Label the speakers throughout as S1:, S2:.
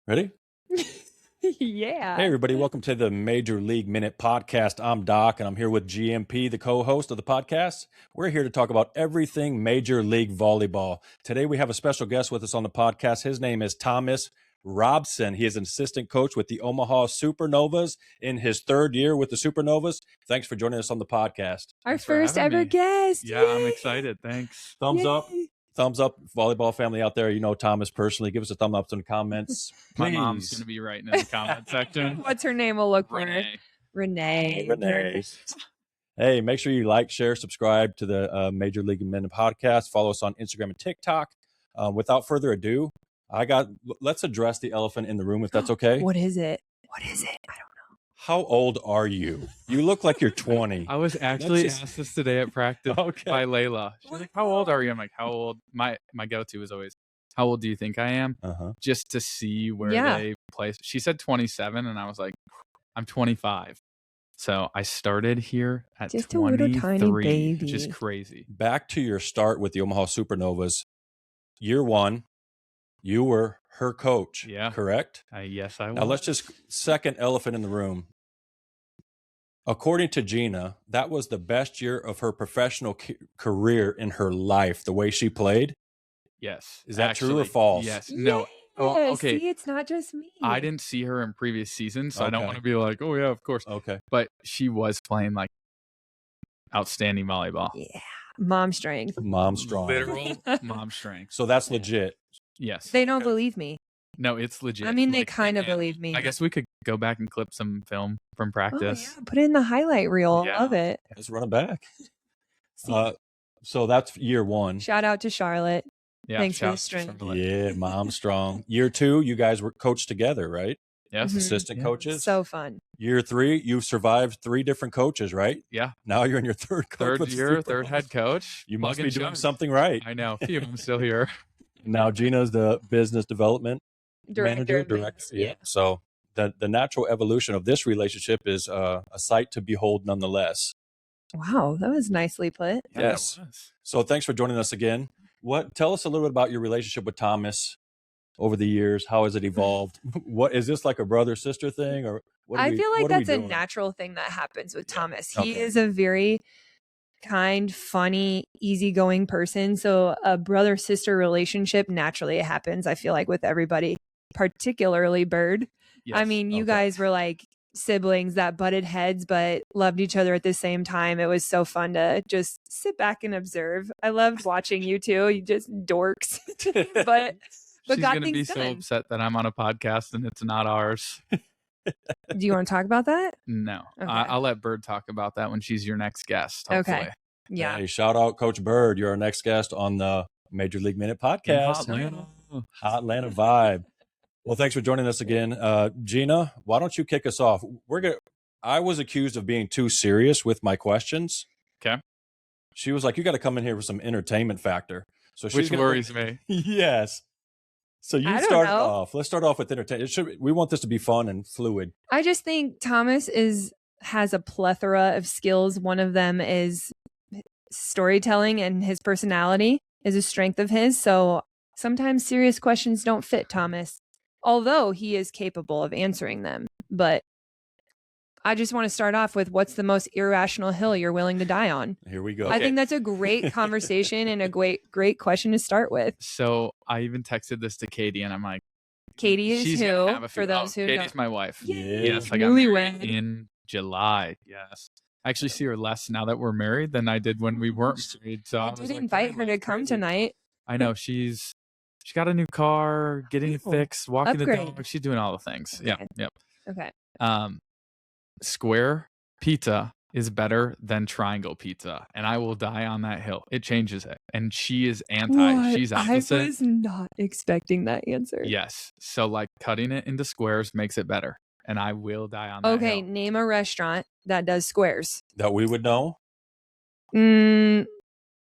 S1: Ready?
S2: Yeah.
S1: Hey, everybody. Welcome to the Major League Minute Podcast. I'm Doc, and I'm here with GMP, the co-host of the podcast. We're here to talk about everything Major League Volleyball. Today, we have a special guest with us on the podcast. His name is Thomas Robson. He is an assistant coach with the Omaha Supernovas in his third year with the Supernovas. Thanks for joining us on the podcast.
S2: Our first ever guest.
S3: Yeah,
S2: Yay.
S3: I'm excited. Thanks.
S1: Thumbs up.
S2: Yay.
S1: Thumbs up, volleyball family out there. You know Thomas personally. Give us a thumb up in the comments.
S3: My mom's
S1: please.
S3: going to be writing in the comment section.
S2: What's her name? We'll look for her.
S3: Renee.
S2: Renee.
S1: Hey, make sure you like, share, subscribe to the Major League Minute podcast. Follow us on Instagram and TikTok. Without further ado, let's address the elephant in the room, if that's okay.
S2: What is it? What is it? I don't know.
S1: How old are you? You look like you're 20.
S3: I was actually asked this today at practice by Layla. She's like, how old are you? I'm like, how old? My go-to is always, how old do you think I am? Just to see where they place. She said 27, and I was like, I'm 25. So I started here at
S2: just
S3: 23,
S2: a little tiny baby.
S3: which is crazy.
S1: Back to your start with the Omaha Supernovas. Year one, you were her coach, correct?
S3: Yes, I was.
S1: Now let's just, second elephant in the room. According to Gina, that was the best year of her professional career in her life, the way she played.
S3: Yes.
S1: Is that true or false?
S3: Yes. No.
S2: Yeah.
S3: Oh, okay.
S2: See, it's not just me.
S3: I didn't see her in previous seasons, so I don't want to be like, oh, yeah, of course.
S1: Okay.
S3: But she was playing like outstanding volleyball.
S2: Yeah. Mom strength.
S1: Mom strong.
S3: Literal mom strength.
S1: So that's legit.
S3: Yes.
S2: They don't believe me.
S3: No, it's legit.
S2: I mean, they kind of believe me.
S3: I guess we could go back and clip some film from practice.
S2: Oh, yeah. Put it in the highlight reel.
S3: Yeah.
S2: Love it.
S1: Let's run it back. So that's year one.
S2: Shout out to Charlotte.
S3: Yeah,
S2: thanks for the strength.
S1: Yeah, mom strong. Year two, you guys were coached together, right?
S3: Yes.
S1: Assistant coaches.
S2: So fun.
S1: Year three, you've survived 3 different coaches, right?
S3: Yeah.
S1: Now you're in your third coach.
S3: Third year, third head coach.
S1: You must be doing something right.
S3: I know. A few of them still here.
S1: Now Gina's the business development manager.
S2: Yeah.
S1: So the natural evolution of this relationship is a sight to behold nonetheless.
S2: Wow, that was nicely put.
S1: Yes. So thanks for joining us again. Tell us a little bit about your relationship with Thomas over the years. How has it evolved? What is this, like a brother-sister thing, or what?
S2: I feel like that's a natural thing that happens with Thomas. He is a very kind, funny, easygoing person. So a brother-sister relationship, naturally it happens, I feel like, with everybody, particularly Bird.
S3: Yes.
S2: I mean, you guys were like siblings that butted heads but loved each other at the same time. It was so fun to just sit back and observe. I loved watching you two. You just dorks. but
S3: she's
S2: got
S3: gonna
S2: things
S3: be
S2: done.
S3: so upset that I'm on a podcast and it's not ours.
S2: Do you want to talk about that?
S3: No.
S2: Okay.
S3: I'll let Bird talk about that when she's your next guest. Hopefully.
S2: Okay. Yeah.
S1: Hey, shout out Coach Bird. You're our next guest on the Major League Minute podcast. Hot Atlanta vibe. Well, thanks for joining us again. Gina, why don't you kick us off? I was accused of being too serious with my questions.
S3: Okay.
S1: She was like, you got to come in here with some entertainment factor. So
S3: which worries me.
S1: Yes. So you start off. Let's start off with entertainment. We want this to be fun and fluid.
S2: I just think Thomas has a plethora of skills. One of them is storytelling, and his personality is a strength of his. So sometimes serious questions don't fit Thomas, although he is capable of answering them. But I just want to start off with, what's the most irrational hill you're willing to die on?
S1: Here we go.
S2: I think that's a great conversation and a great question to start with.
S3: So I even texted this to Katie, and I'm like,
S2: Katie is who? For those who
S3: Katie's
S2: know.
S3: my wife.
S1: Yay.
S3: Yes, I got married in July. Yes. I actually see her less now that we're married than I did when we weren't married. So I
S2: did invite her to come tonight.
S3: I know. She got a new car, getting it fixed, walking the dog. She's doing all the things.
S2: Okay.
S3: Yeah. Yep.
S2: Okay.
S3: Square pizza is better than triangle pizza, and I will die on that hill. It changes it. And she is anti.
S2: What?
S3: She's opposite.
S2: I was not expecting that answer.
S3: Yes. So like cutting it into squares makes it better. And I will die on that hill.
S2: Okay, name a restaurant that does squares.
S1: That we would know?
S2: Do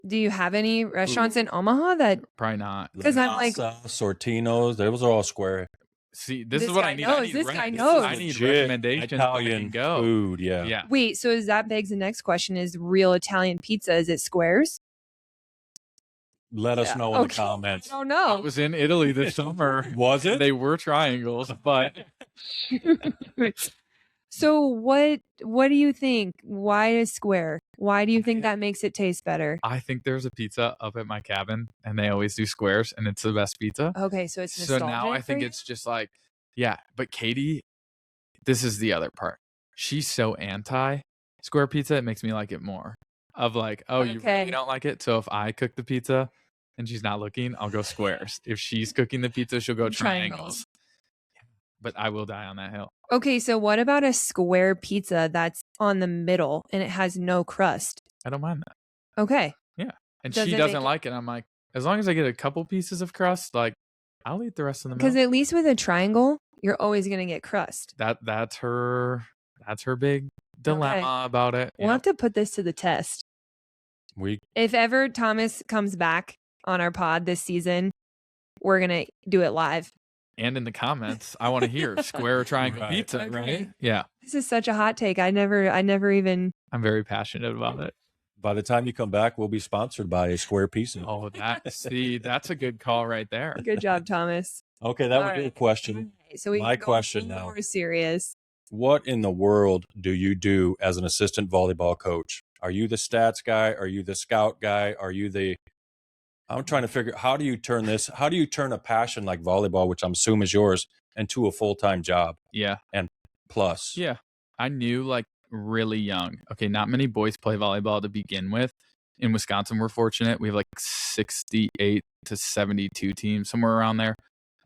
S2: you have any restaurants in Omaha that?
S3: Probably not.
S2: Because I'm like,
S1: Sortino's, those are all square.
S3: See, this is what I need.
S2: This guy knows.
S3: I need recommendations.
S1: Italian food,
S3: yeah.
S2: Wait, so that begs the next question: is real Italian pizza, is it squares?
S1: let us know in the comments.
S2: I don't know.
S3: I was in Italy this summer.
S1: Was it?
S3: They were triangles, but
S2: So what do you think? Why is square? Why do you think that makes it taste better?
S3: I think there's a pizza up at my cabin, and they always do squares, and it's the best pizza.
S2: Okay, so it's
S3: So
S2: nostalgic
S3: now I think it's just like, yeah. But Katie, this is the other part. She's so anti square pizza, it makes me like it more. Of like, oh, you really don't like it? So if I cook the pizza and she's not looking, I'll go squares. If she's cooking the pizza, she'll go triangles. But I will die on that hill.
S2: Okay, so what about a square pizza that's on the middle and it has no crust?
S3: I don't mind that.
S2: Okay.
S3: Yeah. And she doesn't like it. I'm like, as long as I get a couple pieces of crust, like I'll eat the rest of the meal.
S2: Because at least with a triangle, you're always going to get crust.
S3: That's her big dilemma about it.
S2: We'll have to put this to the test. If ever Thomas comes back on our pod this season, we're going to do it live.
S3: And in the comments, I want to hear square or triangle pizza, right? Yeah.
S2: This is such a hot take. I never even.
S3: I'm very passionate about it.
S1: By the time you come back, we'll be sponsored by a square pizza.
S3: Oh, that's a good call right there.
S2: Good job, Thomas.
S1: Okay, that was your question.
S2: Okay, so my question now. More serious.
S1: What in the world do you do as an assistant volleyball coach? Are you the stats guy? Are you the scout guy? Are you the I'm trying to figure how do you turn a passion like volleyball, which I'm assuming is yours, into a full-time job?
S3: Yeah.
S1: And plus.
S3: Yeah. I knew like really young. Okay, not many boys play volleyball to begin with. In Wisconsin, we're fortunate. We have like 68 to 72 teams, somewhere around there,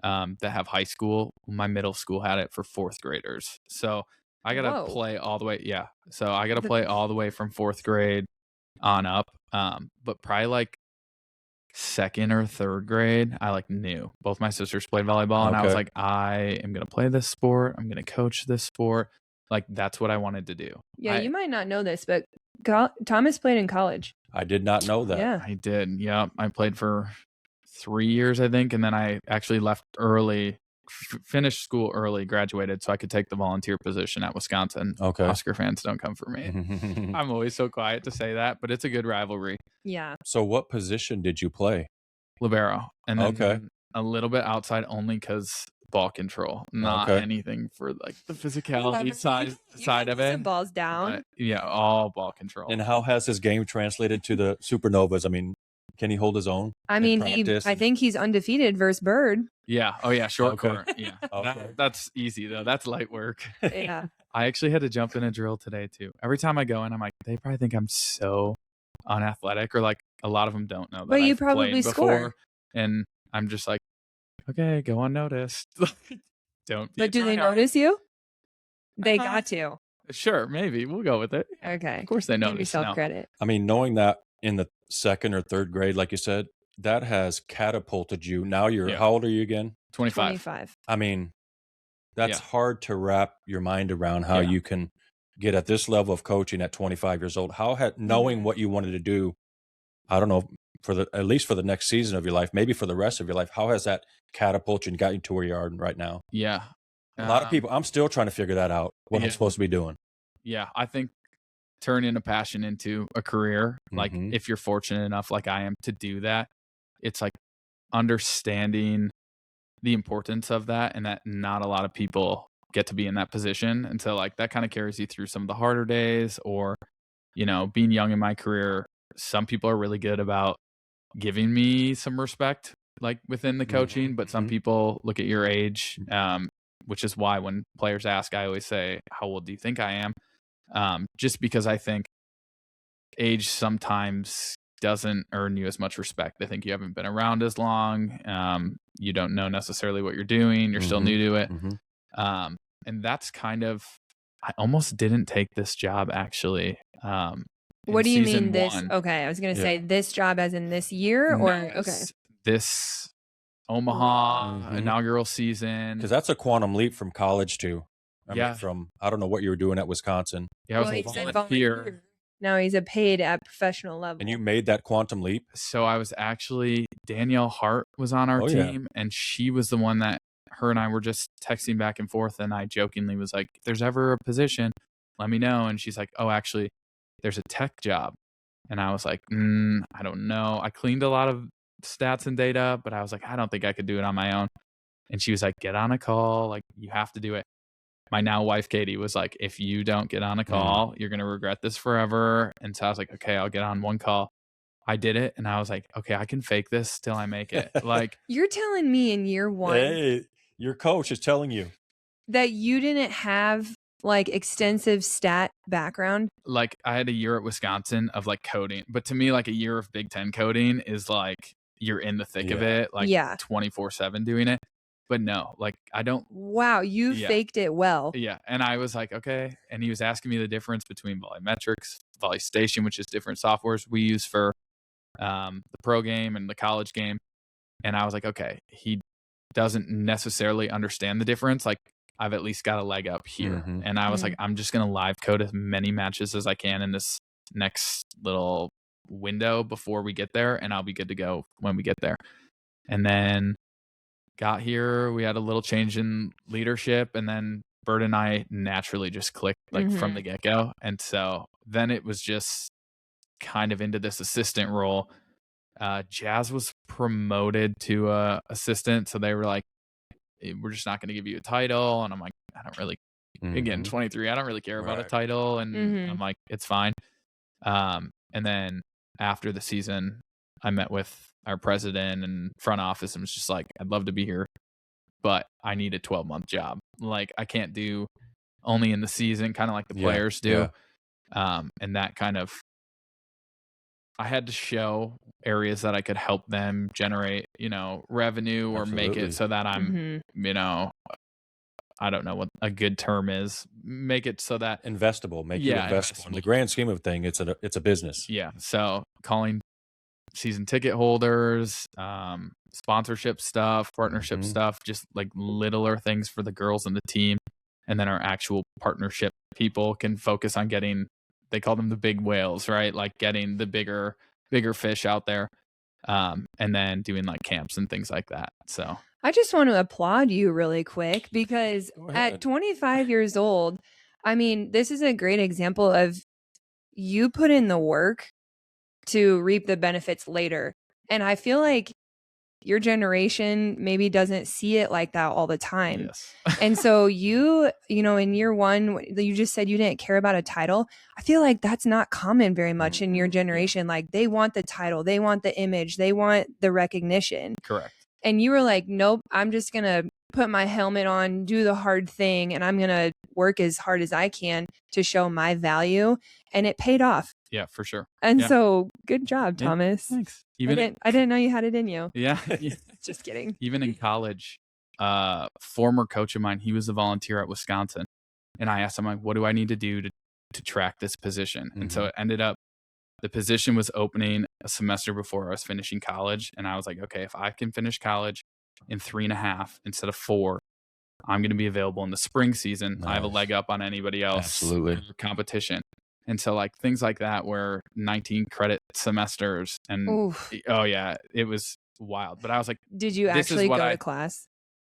S3: that have high school. My middle school had it for fourth graders. So I got to play all the way. Yeah. So I got to play all the way from fourth grade on up. But probably like second or third grade, I like knew both my sisters played volleyball, and I was like, I am going to play this sport. I'm going to coach this sport. Like, that's what I wanted to do.
S2: Yeah, you might not know this, but Thomas played in college.
S1: I did not know that.
S2: Yeah,
S3: I did. Yeah, I played for 3 years, I think, and then I actually left early, finished school early, graduated, so I could take the volunteer position at Wisconsin.
S1: Okay.
S3: Oscar fans, don't come for me. I'm always so quiet to say that, but it's a good rivalry.
S2: Yeah.
S1: So what position did you play?
S3: Libero. And then a little bit outside only because ball control, not anything for like the physicality side of it.
S2: Some balls down.
S3: But, yeah, all ball control.
S1: And how has his game translated to the Supernovas? I mean, can he hold his own?
S2: I mean, I think he's undefeated versus Bird.
S3: Yeah. Oh, yeah. Short court. Yeah. That's easy, though. That's light work.
S2: Yeah.
S3: I actually had to jump in a drill today, too. Every time I go in, I'm like, they probably think I'm so unathletic, or like a lot of them don't know that.
S2: But you probably score.
S3: And I'm just like, okay, go unnoticed. Don't.
S2: But do they notice you? They got to.
S3: Sure, maybe we'll go with it.
S2: Okay.
S3: Of course they notice.
S2: Give yourself credit.
S1: I mean, knowing that in the second or third grade, like you said, that has catapulted you. Now you're how old are you again?
S3: 25.
S1: I mean, that's hard to wrap your mind around how you can get at this level of coaching at 25 years old. How had knowing what you wanted to do, I don't know, at least for the next season of your life, maybe for the rest of your life, how has that catapulted you and got you to where you are right now?
S3: Yeah.
S1: A lot of people, I'm still trying to figure that out, what I'm supposed to be doing.
S3: Yeah. I think turning a passion into a career, like if you're fortunate enough, like I am, to do that, it's like understanding the importance of that, and that not a lot of people get to be in that position. And so like that kind of carries you through some of the harder days, or, you know, being young in my career, some people are really good about giving me some respect, like within the coaching, but some people look at your age, which is why when players ask, I always say, how old do you think I am? Just because I think age sometimes doesn't earn you as much respect. I think you haven't been around as long. You don't know necessarily what you're doing. You're still new to it. And that's kind of, I almost didn't take this job actually.
S2: What do you mean this? Okay. I was going to say this job as in this year or
S3: this Omaha inaugural season.
S1: Because that's a quantum leap from college to, I don't know what you were doing at Wisconsin.
S3: Yeah, I was a volunteer.
S2: Now he's a paid at professional level.
S1: And you made that quantum leap?
S3: So I was actually, Danielle Hart was on our team, and she was the one that her and I were just texting back and forth, and I jokingly was like, if there's ever a position, let me know. And she's like, oh, actually, there's a tech job. And I was like, I don't know. I cleaned a lot of stats and data, but I was like, I don't think I could do it on my own. And she was like, get on a call. Like, you have to do it. My now wife, Katie, was like, if you don't get on a call, you're going to regret this forever. And so I was like, okay, I'll get on one call. I did it. And I was like, okay, I can fake this till I make it. Like,
S2: you're telling me in year one,
S1: hey, your coach is telling you
S2: that you didn't have like extensive stat background.
S3: Like, I had a year at Wisconsin of like coding, but to me, like a year of Big Ten coding is like, you're in the thick of it, like 24/7 doing it. But no, like I don't.
S2: Wow, you faked it well.
S3: Yeah. And I was like, okay. And he was asking me the difference between Volleymetrics, Volley Station, which is different softwares we use for the pro game and the college game. And I was like, okay, he doesn't necessarily understand the difference. Like, I've at least got a leg up here. And I was like, I'm just going to live code as many matches as I can in this next little window before we get there. And I'll be good to go when we get there. And then got here, we had a little change in leadership, and then Bert and I naturally just clicked like from the get-go. And so then it was just kind of into this assistant role. Jazz was promoted to assistant, so they were like, we're just not going to give you a title. And I'm like, I don't really, again, 23, I don't really care about a title. And I'm like, it's fine. And then after the season, I met with our president and front office and was just like, I'd love to be here, but I need a 12-month job. Like, I can't do only in the season, kind of like the players do. And that kind of, I had to show areas that I could help them generate, revenue or make it so that I'm, I don't know what a good term is. Make it so that
S1: investable, make it investable. In the grand scheme of things, it's a business.
S3: Yeah. So calling season ticket holders, sponsorship stuff, partnership stuff, just like littler things for the girls and the team. And then our actual partnership people can focus on getting, they call them the big whales, right? Like getting the bigger fish out there. And then doing like camps and things like that. So
S2: I just want to applaud you really quick, because at 25 years old, I mean, this is a great example of you put in the work to reap the benefits later. And I feel like your generation maybe doesn't see it like that all the time.
S3: Yes.
S2: And so you know, in year one, you just said you didn't care about a title. I feel like that's not common very much in your generation. Like, they want the title, they want the image, they want the recognition.
S3: Correct.
S2: And you were like, nope, I'm just going to put my helmet on, do the hard thing, and I'm going to work as hard as I can to show my value. And it paid off.
S3: Yeah, for sure.
S2: And so good job, Thomas.
S3: Thanks.
S2: I didn't know you had it in you.
S3: Yeah.
S2: Just kidding.
S3: Even in college, former coach of mine, he was a volunteer at Wisconsin. And I asked him, like, what do I need to do to track this position? And so it ended up, the position was opening a semester before I was finishing college. And I was like, okay, if I can finish college in 3.5 instead of 4, I'm going to be available in the spring season. Nice. I have a leg up on anybody else.
S1: Absolutely.
S3: In the competition. And so like things like that were 19 credit semesters. And oh yeah, it was wild. But I was like,
S2: did you actually go to class?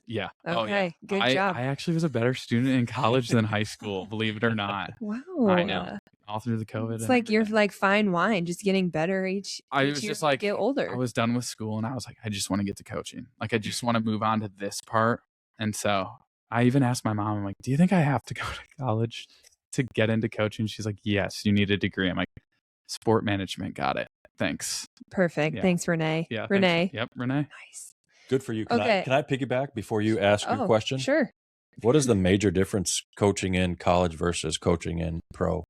S3: Yeah.
S2: Okay.
S3: Oh, yeah.
S2: Good job.
S3: I actually was a better student in college than high school, believe it or not.
S2: Wow.
S3: I know. All through the COVID.
S2: It's like you're like fine wine, just getting better each
S3: was
S2: year
S3: just like,
S2: get older.
S3: I was done with school and I was like, I just want to get to coaching. Like, I just want to move on to this part. And so I even asked my mom, I'm like, do you think I have to go to college to get into coaching? She's like, yes, you need a degree. I'm like, sport management. Got it. Thanks.
S2: Perfect.
S3: Yeah.
S2: Thanks, Renee.
S3: Yeah.
S2: Renee.
S3: Thanks. Yep. Renee.
S2: Nice.
S1: Good for you. Can I piggyback before you ask your question?
S2: Sure.
S1: What is the major difference coaching in college versus coaching in pro?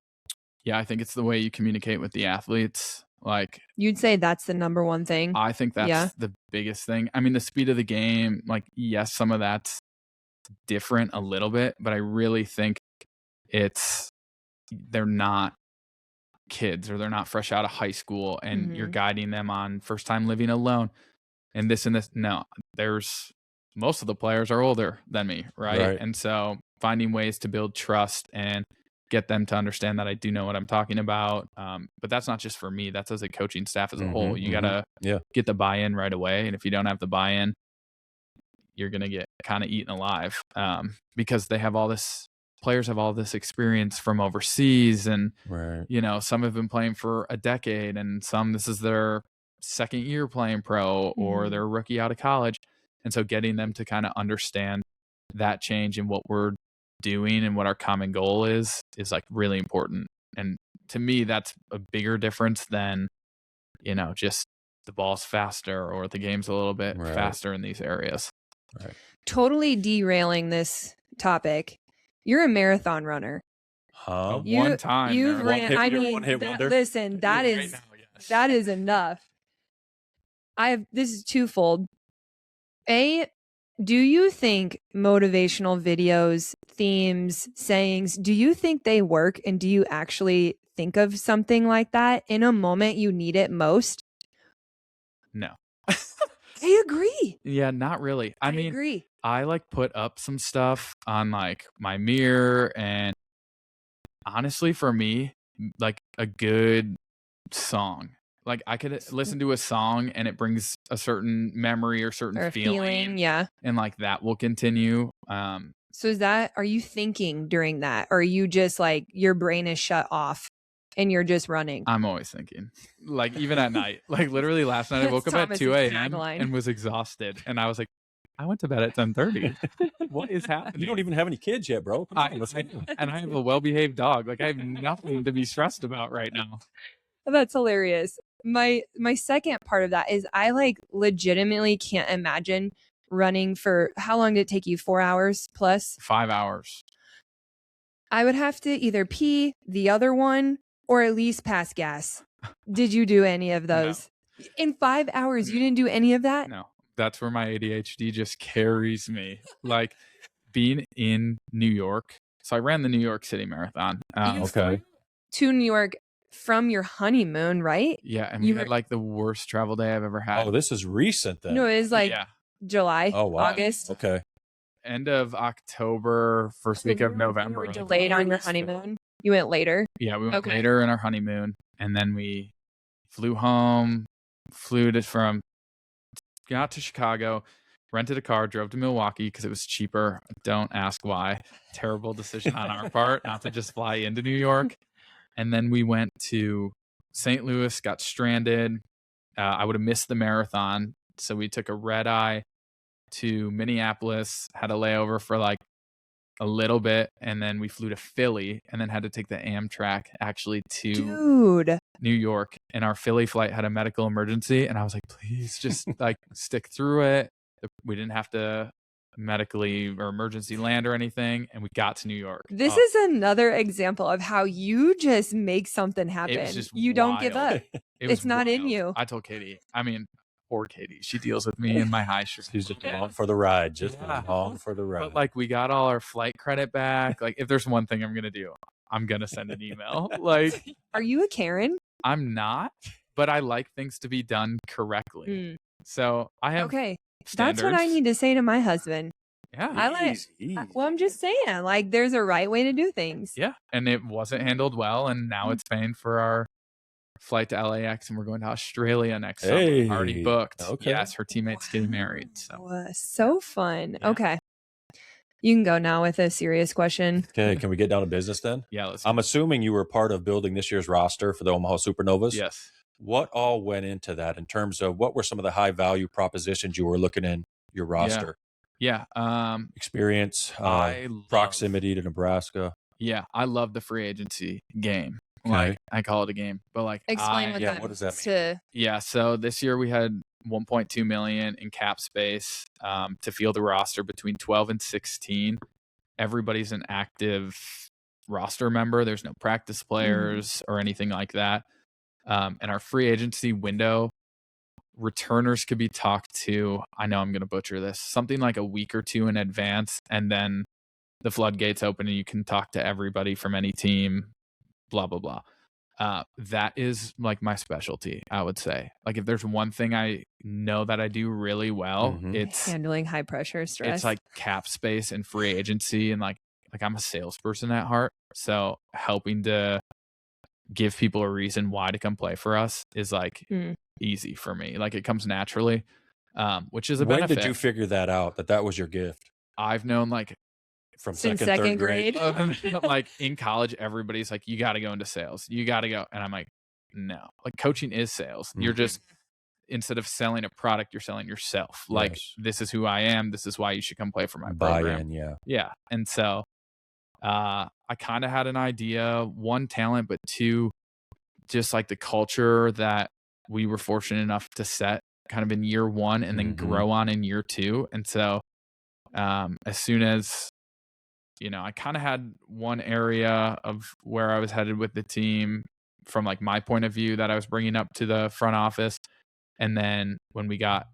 S3: Yeah, I think it's the way you communicate with the athletes. Like,
S2: you'd say that's the number one thing.
S3: I think that's the biggest thing. I mean, the speed of the game, like, yes, some of that's different a little bit, but I really think they're not kids or they're not fresh out of high school and you're guiding them on first time living alone and this and this. No, most of the players are older than me, right? And so finding ways to build trust and get them to understand that I do know what I'm talking about. But that's not just for me. That's as a coaching staff as a whole. You got to get the buy-in right away. And if you don't have the buy-in, you're going to get kind of eaten alive because players have all this experience from overseas and, some have been playing for a decade and some, this is their second year playing pro or they're a rookie out of college. And so getting them to kind of understand that change and what we're doing and what our common goal is like really important. And to me, that's a bigger difference than, just the ball's faster or the game's a little bit faster in these areas.
S1: Right.
S2: Totally derailing this topic. You're a marathon runner.
S3: One time.
S2: You've ran. I mean, listen, that is enough. This is twofold. Do you think motivational videos, themes, sayings, do you think they work? And do you actually think of something like that in a moment you need it most?
S3: No.
S2: I agree.
S3: Yeah, not really. I mean,
S2: agree.
S3: I like put up some stuff on like my mirror, and honestly, for me, like a good song. Like I could listen to a song and it brings a certain memory or certain feeling.
S2: Yeah.
S3: And like that will continue.
S2: So are you thinking during that? Or are you just like your brain is shut off and you're just running?
S3: I'm always thinking. Like even at night. Like literally last night I woke up at 2 a.m. and was exhausted. And I was like, I went to bed at 10:30. What is happening?
S1: You don't even have any kids yet, bro.
S3: And I have a well-behaved dog. Like I have nothing to be stressed about right now.
S2: That's hilarious. My second part of that is I like legitimately can't imagine running for how long did it take you? 4 hours plus?
S3: 5 hours.
S2: I would have to either pee the other one or at least pass gas. Did you do any of those? No. In 5 hours, you didn't do any of that?
S3: No. That's where my ADHD just carries me. Like being in New York. So I ran the New York City Marathon.
S1: Okay.
S2: To New York from your honeymoon, right?
S3: Yeah. And we had like the worst travel day I've ever had.
S1: Oh, this is recent then.
S2: No, it was like July, August.
S1: Okay.
S3: End of October, first week of November.
S2: You were delayed on your honeymoon? You went later?
S3: Yeah, we went later in our honeymoon. And then we flew home, got to Chicago, rented a car, drove to Milwaukee because it was cheaper. Don't ask why. Terrible decision on our part not to just fly into New York. And then we went to St. Louis, got stranded. I would have missed the marathon. So we took a red eye to Minneapolis, had a layover for like a little bit. And then we flew to Philly and then had to take the Amtrak actually to New York. And our Philly flight had a medical emergency. And I was like, please just like stick through it. We didn't have to medically or emergency land or anything, and we got to New York.
S2: This is another example of how you just make something happen. You don't give up. It's not in you.
S3: I told Katie, poor Katie, she deals with me in my high shirt.
S1: She's just along for the ride, along for the ride.
S3: But like we got all our flight credit back. Like if there's one thing I'm gonna do, I'm gonna send an email. Like,
S2: are you a Karen?
S3: I'm not, but I like things to be done correctly. So I have standards.
S2: That's what I need to say to my husband.
S3: Yeah.
S2: Well, I'm just saying, like, there's a right way to do things.
S3: Yeah. And it wasn't handled well. And now it's paying for our flight to LAX. And we're going to Australia next summer. Already booked. Okay. Yes. Her teammate's getting married.
S2: So fun. Yeah. Okay. You can go now with a serious question.
S1: Okay. Can we get down to business then?
S3: Yeah.
S1: I'm assuming you were part of building this year's roster for the Omaha Supernovas.
S3: Yes.
S1: What all went into that in terms of what were some of the high value propositions you were looking in your roster?
S3: Yeah.
S1: Experience, proximity to Nebraska.
S3: Yeah. I love the free agency game.
S1: Okay.
S3: Like I call it a game, but like
S2: explain
S1: what does that mean?
S3: Yeah. So this year we had 1.2 million in cap space to field a roster between 12 and 16. Everybody's an active roster member. There's no practice players or anything like that. And our free agency window, returners could be talked to, I know I'm going to butcher this, something like a week or two in advance, and then the floodgates open and you can talk to everybody from any team, blah, blah, blah. That is like my specialty, I would say. Like if there's one thing I know that I do really well, it's
S2: handling high pressure stress.
S3: It's like cap space and free agency, and like I'm a salesperson at heart. So helping to give people a reason why to come play for us is like easy for me. Like it comes naturally, which is a benefit.
S1: When did you figure that out, that was your gift?
S3: I've known like
S1: from
S2: second
S1: third grade.
S3: Like in college, everybody's like, you got to go into sales. You got to go. And I'm like, no, like coaching is sales. You're just instead of selling a product, you're selling yourself. Like, this is who I am. This is why you should come play for my program.
S1: Buy-in,
S3: yeah. And so I kind of had an idea, one, talent, but two, just like the culture that we were fortunate enough to set kind of in year one and then grow on in year two. And so as soon as, I kind of had one area of where I was headed with the team from like my point of view that I was bringing up to the front office. And then when we got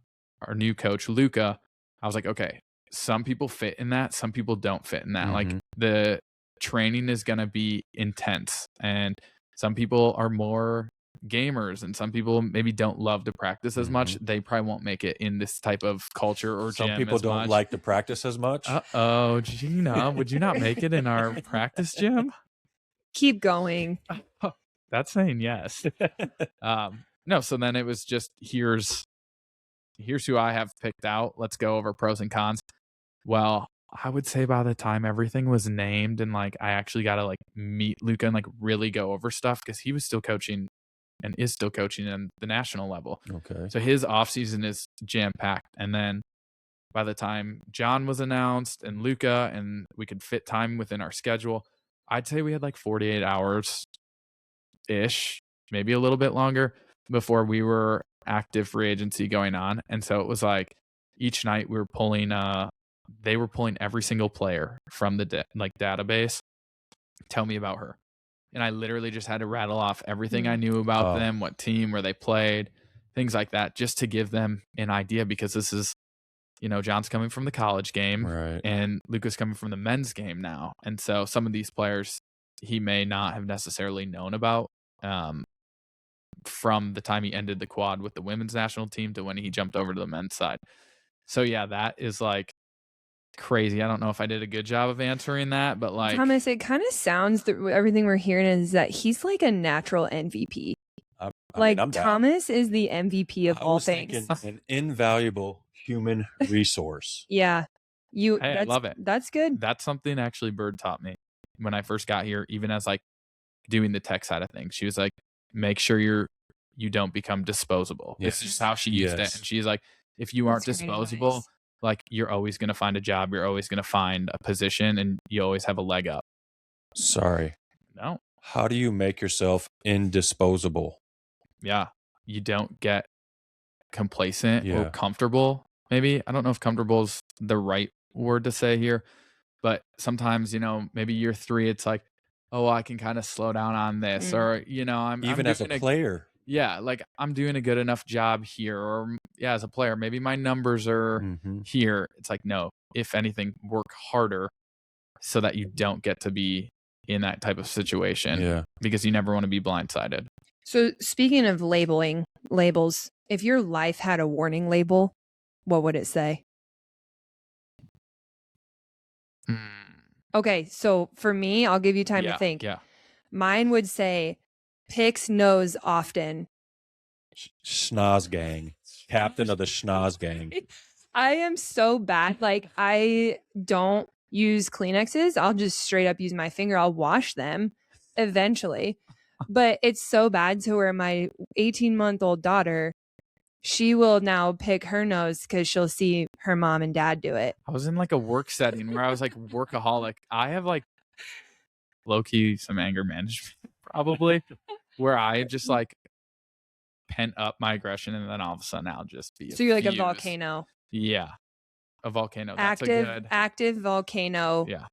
S3: our new coach, Luca, I was like, okay, some people fit in that. Some people don't fit in that. Like, the training is going to be intense, and some people are more gamers, and some people maybe don't love to practice as much. They probably won't make it in this type of culture or gym.
S1: Some people don't
S3: much.
S1: like to practice as much.
S3: Uh-oh, Gina, would you not make it in our practice gym?
S2: Keep going.
S3: That's saying yes. No, so then it was just, here's who I have picked out. Let's go over pros and cons. Well, I would say by the time everything was named and like I actually got to like meet Luca and like really go over stuff, because he was still coaching and is still coaching at the national level.
S1: Okay.
S3: So his off season is jam packed. And then by the time John was announced and Luca, and we could fit time within our schedule, I'd say we had like 48 hours ish, maybe a little bit longer, before we were active free agency going on. And so it was like each night we were pulling they were pulling every single player from the database. Tell me about her. And I literally just had to rattle off everything I knew about them, what team, where they played, things like that, just to give them an idea, because this is, John's coming from the college game,
S1: right,
S3: and Luca's coming from the men's game now. And so some of these players he may not have necessarily known about from the time he ended the quad with the women's national team to when he jumped over to the men's side. So yeah, that is like crazy. I don't know if I did a good job of answering that, but like,
S2: Thomas, it kind of sounds everything we're hearing is that he's like a natural MVP.
S1: I mean,
S2: Thomas is the MVP of all things.
S1: An invaluable human resource.
S2: Yeah.
S3: I love it.
S2: That's good.
S3: That's something actually Bird taught me when I first got here, even as like doing the tech side of things. She was like, make sure you don't become disposable.
S1: Yes.
S3: This is how she used it. And she's like, if you aren't disposable, like, you're always going to find a job. You're always going to find a position, and you always have a leg up.
S1: Sorry.
S3: No.
S1: How do you make yourself indisposable?
S3: Yeah. You don't get complacent or comfortable. Maybe. I don't know if comfortable is the right word to say here, but sometimes, maybe year 3, it's like, oh, I can kind of slow down on this, or, I'm
S1: as a player.
S3: Yeah, like, I'm doing a good enough job here, or as a player, maybe my numbers are here. It's like, no, if anything, work harder so that you don't get to be in that type of situation, because you never want to be blindsided.
S2: So speaking of labels, if your life had a warning label, what would it say? Okay, so for me, I'll give you time to think.
S3: Yeah.
S2: Mine would say, picks nose often.
S1: Schnoz gang. Captain of the Schnoz gang.
S2: I am so bad. Like, I don't use Kleenexes. I'll just straight up use my finger. I'll wash them eventually. But it's so bad to where my 18-month-old daughter, she will now pick her nose because she'll see her mom and dad do it.
S3: I was in like a work setting where I was like workaholic. I have like low-key some anger management probably, where I just like pent up my aggression, and then all of a sudden I'll just be
S2: so you're like a volcano.
S3: Yeah, a volcano. That's
S2: active volcano.
S3: Yeah,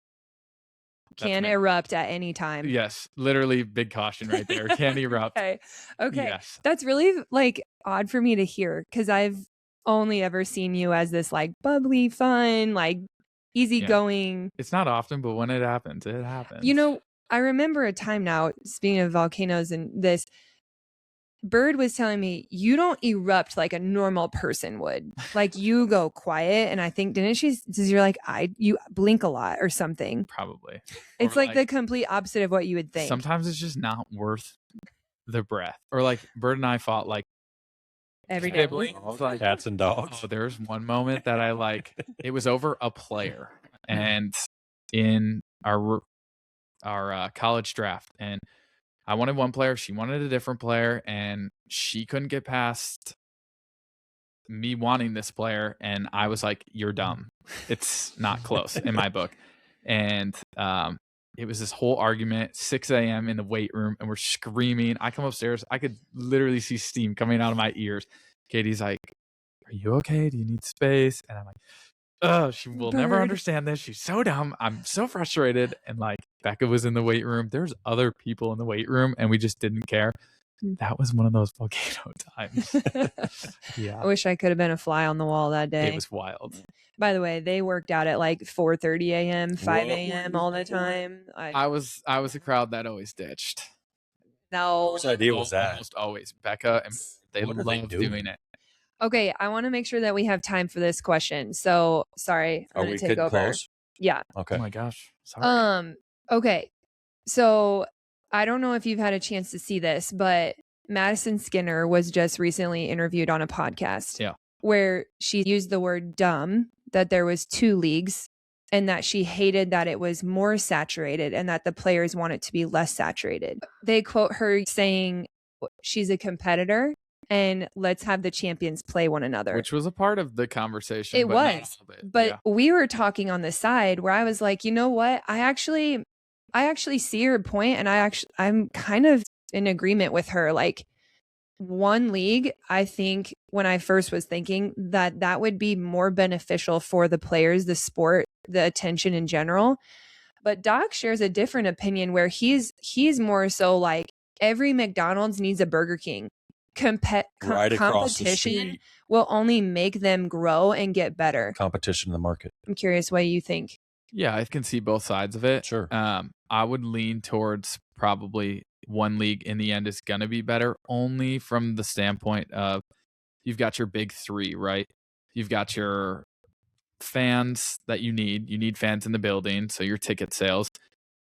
S2: can erupt at any time.
S3: Yes, literally, big caution right there. Can erupt.
S2: Okay.
S3: Yes.
S2: That's really like odd for me to hear, because I've only ever seen you as this like bubbly, fun, like easygoing.
S3: It's not often, but when it happens, it happens.
S2: I remember a time now, speaking of volcanoes and this, Bird was telling me you don't erupt like a normal person would. Like, you go quiet, and I think, didn't she? You're like, you blink a lot or something.
S3: Probably.
S2: It's like the complete opposite of what you would think.
S3: Sometimes it's just not worth the breath. Or like Bird and I fought like
S2: every day.
S3: Like,
S1: cats and dogs.
S3: Oh, there's one moment that I like, it was over a player, and in our college draft, and I wanted one player, she wanted a different player, and she couldn't get past me wanting this player, and I was like, "You're dumb. It's not close in my book." And it was this whole argument, 6 a.m. in the weight room, and we're screaming. I come upstairs. I could literally see steam coming out of my ears. Katie's like, "Are you okay? Do you need space?" And I'm like, "Oh, she will never understand this. She's so dumb. I'm so frustrated." And like, Becca was in the weight room. There's other people in the weight room, and we just didn't care. That was one of those volcano times. Yeah.
S2: I wish I could have been a fly on the wall that day.
S3: It was wild.
S2: By the way, they worked out at like 4:30 a.m., 5 a.m. all the time.
S3: I was a crowd that always ditched.
S2: No.
S1: Whose idea was that?
S3: Almost always. Becca, and they love doing it.
S2: Okay, I want to make sure that we have time for this question. So, sorry, I'm going to take over.
S1: Close?
S2: Yeah.
S1: Okay.
S3: Oh my gosh. Sorry.
S2: Okay. So, I don't know if you've had a chance to see this, but Madison Skinner was just recently interviewed on a podcast.
S3: Yeah.
S2: Where she used the word dumb, that there was 2 leagues, and that she hated that it was more saturated and that the players want it to be less saturated. They quote her saying she's a competitor and let's have the champions play one another.
S3: Which was a part of the conversation.
S2: It was. But we were talking on the side where I was like, you know what? I actually see her point, and I'm kind of in agreement with her. Like, one league, I think when I first was thinking that would be more beneficial for the players, the sport, the attention in general. But Doc shares a different opinion where he's more so like every McDonald's needs a Burger King. Competition will only make them grow and get better.
S1: Competition in the market.
S2: I'm curious what you think.
S3: Yeah, I can see both sides of it.
S1: Sure.
S3: I would lean towards probably one league in the end is going to be better, only from the standpoint of you've got your big 3, right? You've got your fans that you need fans in the building, so your ticket sales,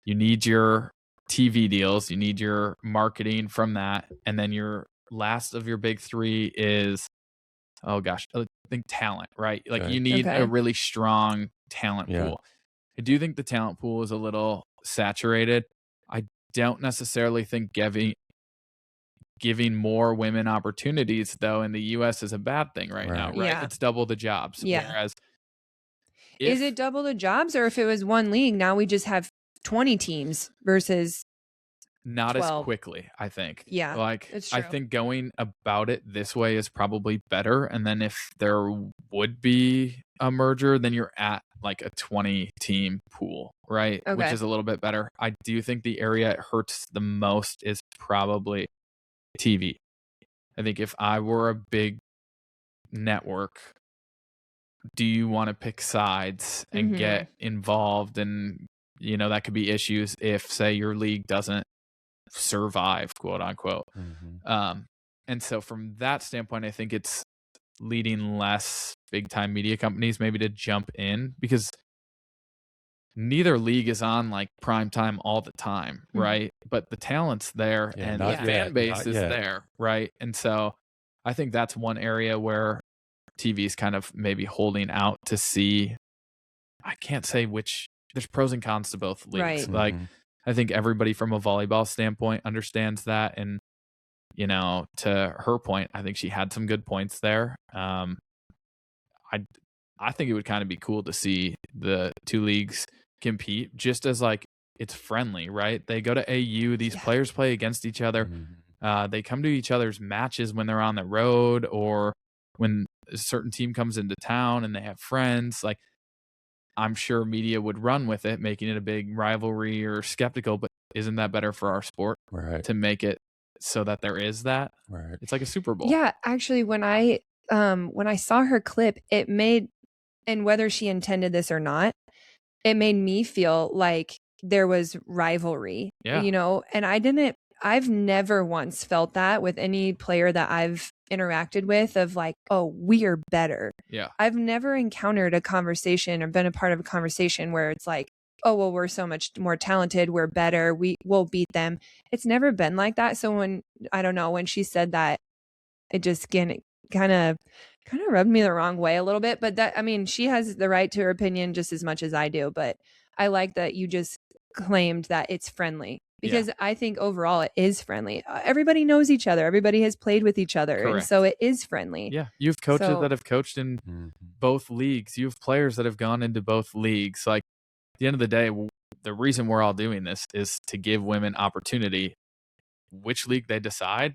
S3: you need your TV deals, you need your marketing from that, and then your last of your big 3 is, oh gosh, I think talent, right? Like you need a really strong talent pool. I do think the talent pool is a little saturated. I don't necessarily think giving more women opportunities, though, in the U.S. is a bad thing right now, right?
S2: Yeah.
S3: It's double the jobs.
S2: Yeah.
S3: Whereas
S2: is it double the jobs, or if it was one league, now we just have 20 teams versus
S3: not
S2: 12.
S3: As quickly, I think.
S2: Yeah,
S3: like
S2: it's true.
S3: I think going about it this way is probably better. And then if there would be a merger, then you're at like a 20 team pool, right?
S2: Okay.
S3: Which is a little bit better. I do think the area it hurts the most is probably TV. I think if I were a big network, do you want to pick sides and get involved? And, that could be issues if, say, your league doesn't survive, quote unquote. And so from that standpoint, I think it's leading less big time media companies maybe to jump in, because neither league is on like prime time all the time, right? But the talent's there and the fan base is there, right? And so I think that's one area where TV is kind of maybe holding out to see. I can't say which. There's pros and cons to both leagues.
S2: Right.
S3: Like I think everybody from a volleyball standpoint understands that, and to her point, I think she had some good points there. I think it would kind of be cool to see the 2 leagues compete, just as like it's friendly, right? They go to AU, these players play against each other. They come to each other's matches when they're on the road, or when a certain team comes into town and they have friends. Like, I'm sure media would run with it, making it a big rivalry or skeptical, but isn't that better for our sport to make it so that there is that? Right. It's like a Super Bowl.
S2: Yeah, actually, when I saw her clip, it made, and whether she intended this or not, it made me feel like there was rivalry.
S3: Yeah.
S2: And I've never once felt that with any player that I've interacted with, of like, oh, we are better.
S3: Yeah.
S2: I've never encountered a conversation or been a part of a conversation where it's like, oh, well, we're so much more talented, we're better, we'll beat them. It's never been like that. So when she said that, it just kind of rubbed me the wrong way a little bit. But she has the right to her opinion just as much as I do. But I like that you just claimed that it's friendly. because I think overall it is friendly. Everybody knows each other. Everybody has played with each other.
S3: Correct.
S2: And so it is friendly.
S3: Yeah. You have coaches that have coached in both leagues. You have players that have gone into both leagues. Like, at the end of the day, the reason we're all doing this is to give women opportunity. Which league they decide,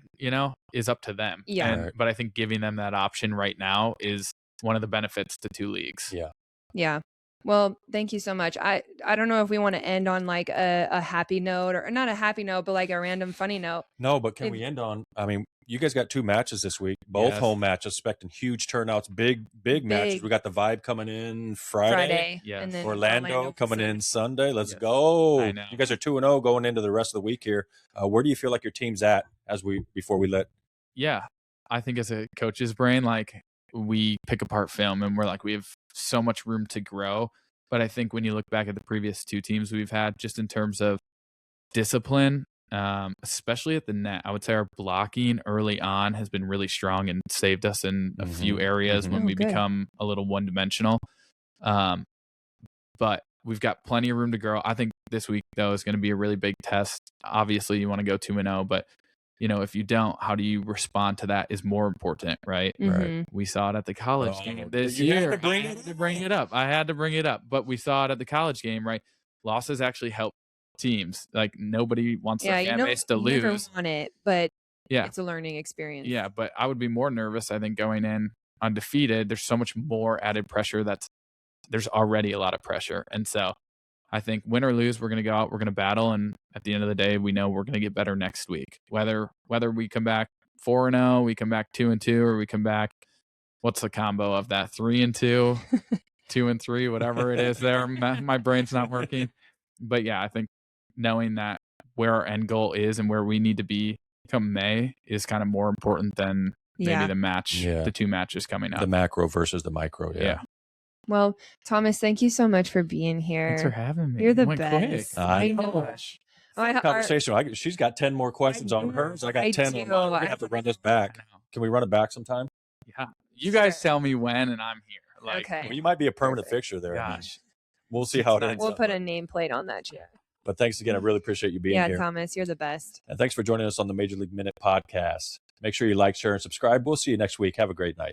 S3: is up to them.
S2: Yeah.
S3: But I think giving them that option right now is one of the benefits to two leagues.
S1: Yeah.
S2: Yeah. Well, thank you so much. I don't know if we want to end on like a happy note, or not a happy note, but like a random funny note.
S1: No, but can we end on, you guys got 2 matches this week, both home matches, expecting huge turnouts, big matches. We got the Vibe coming in Friday.
S3: Yes.
S2: And then
S1: Orlando coming in Sunday. Let's go.
S3: I know.
S1: You guys are 2-0 going into the rest of the week here. Where do you feel like your team's at before we let?
S3: Yeah. I think as a coach's brain, like, we pick apart film and we're like, we have so much room to grow. But I think when you look back at the previous 2 teams we've had, just in terms of discipline, especially at the net, I would say our blocking early on has been really strong and saved us in a few areas when we become a little one-dimensional. But we've got plenty of room to grow. I think this week, though, is going to be a really big test. Obviously, you want to go 2-0, but if you don't, how do you respond to that is more important, right?
S2: Right.
S3: We saw it at the college game this year. I had to bring it up. But we saw it at the college game, right? Losses actually help teams. Like, nobody wants their fan base to lose.
S2: You never want it, but
S3: yeah,
S2: it's a learning experience.
S3: Yeah, but I would be more nervous, I think, going in undefeated. There's so much more added pressure. There's already a lot of pressure. And so I think win or lose, we're going to go out, we're going to battle. And at the end of the day, we know we're going to get better next week. Whether we come back 4-0, we come back 2-2, or we come back, what's the combo of that? 3-2, 2-3, whatever it is there. My brain's not working. But yeah, I think knowing that where our end goal is and where we need to be come May is kind of more important than maybe the 2 matches coming up.
S1: The macro versus the micro. Yeah.
S2: Well, Thomas, thank you so much for being here.
S3: Thanks for having me.
S2: You're the best.
S1: I
S2: know.
S1: Conversation. She's got 10 more questions on hers. I got 10 on mine. We're going to have to run this back. Can we run it back sometime?
S3: Yeah. You guys tell me when and I'm here. Like,
S2: okay.
S1: Well, you might be a permanent fixture there.
S3: Gosh.
S1: We'll see how it ends.
S2: We'll put a nameplate on that chair.
S1: But thanks again. I really appreciate you being here.
S2: Yeah, Thomas, you're the best.
S1: And thanks for joining us on the Major League Minute podcast. Make sure you like, share, and subscribe. We'll see you next week. Have a great night.